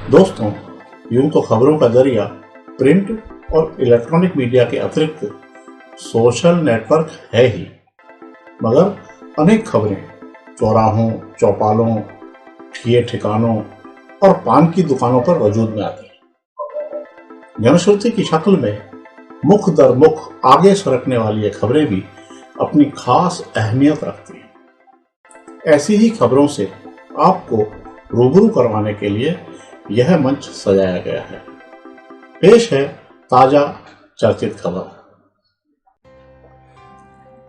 दोस्तों, यूं तो खबरों का जरिया प्रिंट और इलेक्ट्रॉनिक मीडिया के अतिरिक्त सोशल नेटवर्क है ही, मगर अनेक खबरें चौराहों, चौपालों, ठिए ठिकानों और पान की दुकानों पर वजूद में आती हैं। जनश्रुति की शक्ल में मुख दर मुख आगे सरकने वाली ये खबरें भी अपनी खास अहमियत रखती हैं। ऐसी ही खबरों से आपको रूबरू करवाने के लिए यह मंच सजाया गया है। पेश है ताजा चर्चित खबर।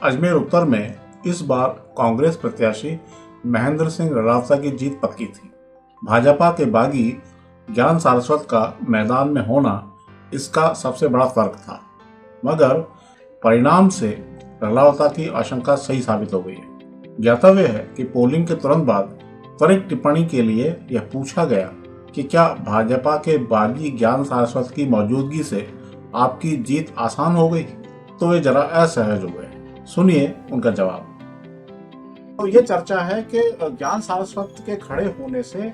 अजमेर उत्तर में इस बार कांग्रेस प्रत्याशी महेंद्र सिंह रलावता की जीत पक्की थी। भाजपा के बागी ज्ञान सारस्वत का मैदान में होना इसका सबसे बड़ा फर्क था, मगर परिणाम से रलावता की आशंका सही साबित हो गई है। ज्ञातव्य है कि पोलिंग के तुरंत बाद त्वरित टिप्पणी के लिए यह पूछा गया कि क्या भाजपा के बागी ज्ञान सारस्वत की मौजूदगी से आपकी जीत आसान हो गई, तो वे जरा असहज हो गए। सुनिए उनका जवाब। तो ये चर्चा है कि ज्ञान सारस्वत के खड़े होने से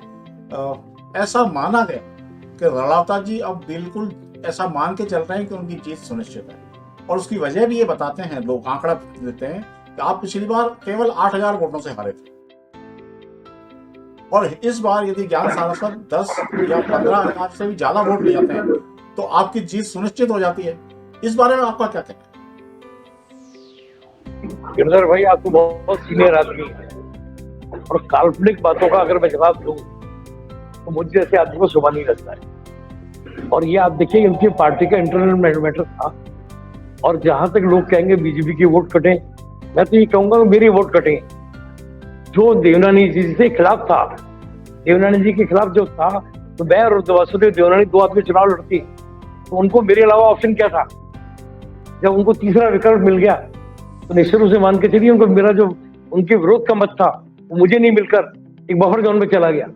ऐसा माना गया कि रलावता जी अब बिल्कुल ऐसा मान के चल रहे हैं कि उनकी जीत सुनिश्चित है, और उसकी वजह भी ये बताते हैं, लोग आंकड़ा देते हैं कि आप पिछली बार केवल 8,000 वोटों से हारे थे, और इस बार यदि ज्ञान सारस्वत 10 या 15,000 से भी ज्यादा वोट ले जाते हैं तो आपकी जीत सुनिश्चित हो जाती है। इस बारे में आपका क्या कहना है? गिरधर भाई, आप तो बहुत सीनियर आदमी है, और काल्पनिक बातों का अगर मैं जवाब दूं तो मुझे जैसे आदमी को शुभ नहीं लगता है। और ये आप देखिए, उनकी पार्टी का इंटरनल मैटर था, और जहां तक लोग कहेंगे बीजेपी की वोट कटे, मैं तो ये कहूंगा मेरी वोट कटे। जो देवनानी जी से खिलाफ था, देवनानी जी के खिलाफ जो था, तो मैं और वासुदेव देवनानी दो आदमी चुनाव लड़ती, तो उनको मेरे अलावा ऑप्शन क्या था? जब उनको तीसरा विकल्प मिल गया तो निश्चित रूप से मान के चलिए उनको मेरा जो उनके विरोध का मत था वो मुझे नहीं मिलकर एक बफर जोन में चला गया।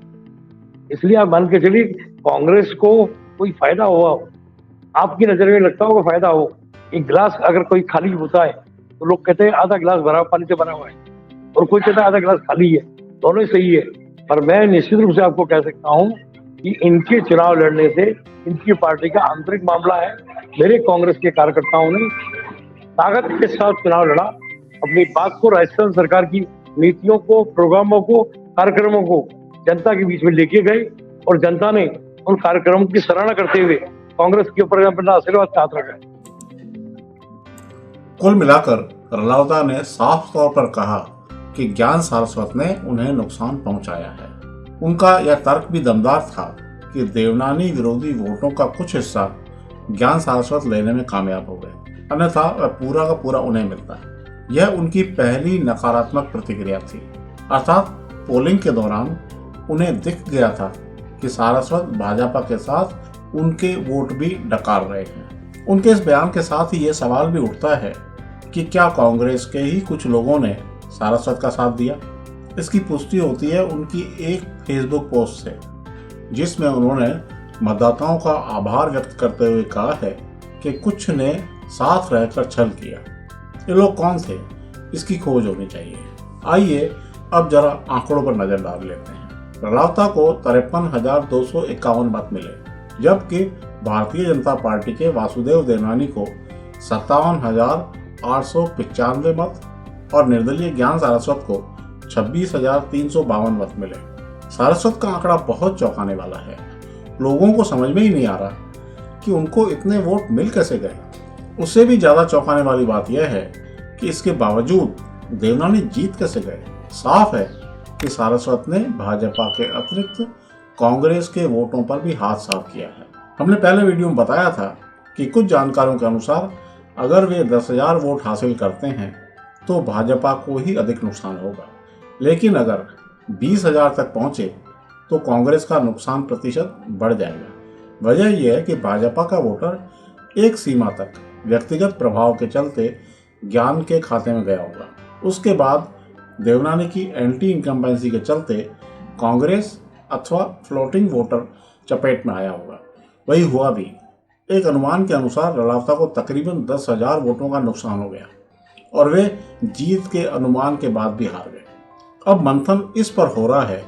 इसलिए आप मान के चलिए कांग्रेस को कोई फायदा हुआ, आपकी नजर में लगता होगा फायदा हो। एक गिलास अगर कोई खाली होता है तो लोग कहते हैं आधा गिलास भरा पानी से भरा हुआ है, और कोई कहता है आधा गिलास खाली है। दोनों ही सही है, पर मैं निश्चित रूप से आपको कह सकता हूं कि इनके चुनाव लड़ने से इनकी पार्टी का आंतरिक मामला है। मेरे कांग्रेस के कार्यकर्ताओं ने ताकत के साथ चुनाव लड़ा, अपनी बात को राजस्थान सरकार की नीतियों को, प्रोग्रामों को, कार्यक्रमों को जनता के बीच में लेके गए, और जनता ने उन कार्यक्रमों की सराहना करते हुए कांग्रेस के ऊपर अपना आशीर्वाद का हाथ रखा। कुल मिलाकर रलावता ने साफ तौर पर कहा कि ज्ञान सारस्वत ने उन्हें नुकसान पहुंचाया है। उनका यह तर्क भी दमदार था कि देवनानी विरोधी वोटों का कुछ हिस्सा ज्ञान सारस्वत लेने में कामयाब हो गए, अन्यथा वह पूरा का पूरा उन्हें मिलता है। यह उनकी पहली नकारात्मक प्रतिक्रिया थी, अर्थात पोलिंग के दौरान उन्हें दिख गया था कि सारस्वत भाजपा के साथ उनके वोट भी डकार रहे हैं। उनके इस बयान के साथ ही यह सवाल भी उठता है कि क्या कांग्रेस के ही कुछ लोगों ने सारस्वत का साथ दिया। इसकी पुष्टि होती है उनकी एक फेसबुक पोस्ट से, जिसमें उन्होंने मतदाताओं का आभार व्यक्त करते हुए कहा है कि कुछ ने साथ रहकर छल किया। ये लोग कौन थे, इसकी खोज होनी चाहिए। आइए अब जरा आंकड़ों पर नजर डाल लेते हैं। रलावता को 53,251 मत मिले, जबकि भारतीय जनता पार्टी के वासुदेव देवनानी को 57,895 मत और निर्दलीय ज्ञान सारस्वत को 26,352 मत मिले। सारस्वत का आंकड़ा बहुत चौंकाने वाला है। लोगों को समझ में ही नहीं आ रहा कि उनको इतने वोट मिल कैसे गए। उससे भी ज्यादा चौंकाने वाली बात यह है कि इसके बावजूद देवनानी जीत कैसे गए। साफ है कि सारस्वत ने भाजपा के अतिरिक्त कांग्रेस के वोटों पर भी हाथ साफ किया है। हमने पहले वीडियो में बताया था कि कुछ जानकारों के अनुसार अगर वे 10,000 वोट हासिल करते हैं तो भाजपा को ही अधिक नुकसान होगा, लेकिन अगर 20,000 तक पहुंचे तो कांग्रेस का नुकसान प्रतिशत बढ़ जाएगा। वजह यह है कि भाजपा का वोटर एक सीमा तक व्यक्तिगत प्रभाव के चलते ज्ञान के खाते में गया होगा। उसके बाद देवनानी की एंटी इनकम्बेंसी के चलते कांग्रेस अथवा फ्लोटिंग वोटर चपेट में आया होगा। वही हुआ भी। एक अनुमान के अनुसार रलावता को तकरीबन 10,000 वोटों का नुकसान हो गया और वे जीत के अनुमान के बाद भी हार गए। अब मंथन इस पर हो रहा है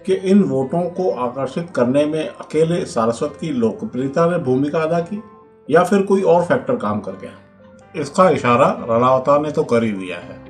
कि इन वोटों को आकर्षित करने में अकेले सारस्वत की लोकप्रियता ने भूमिका अदा की या फिर कोई और फैक्टर काम कर गया। इसका इशारा राणावतार ने तो कर ही दिया है।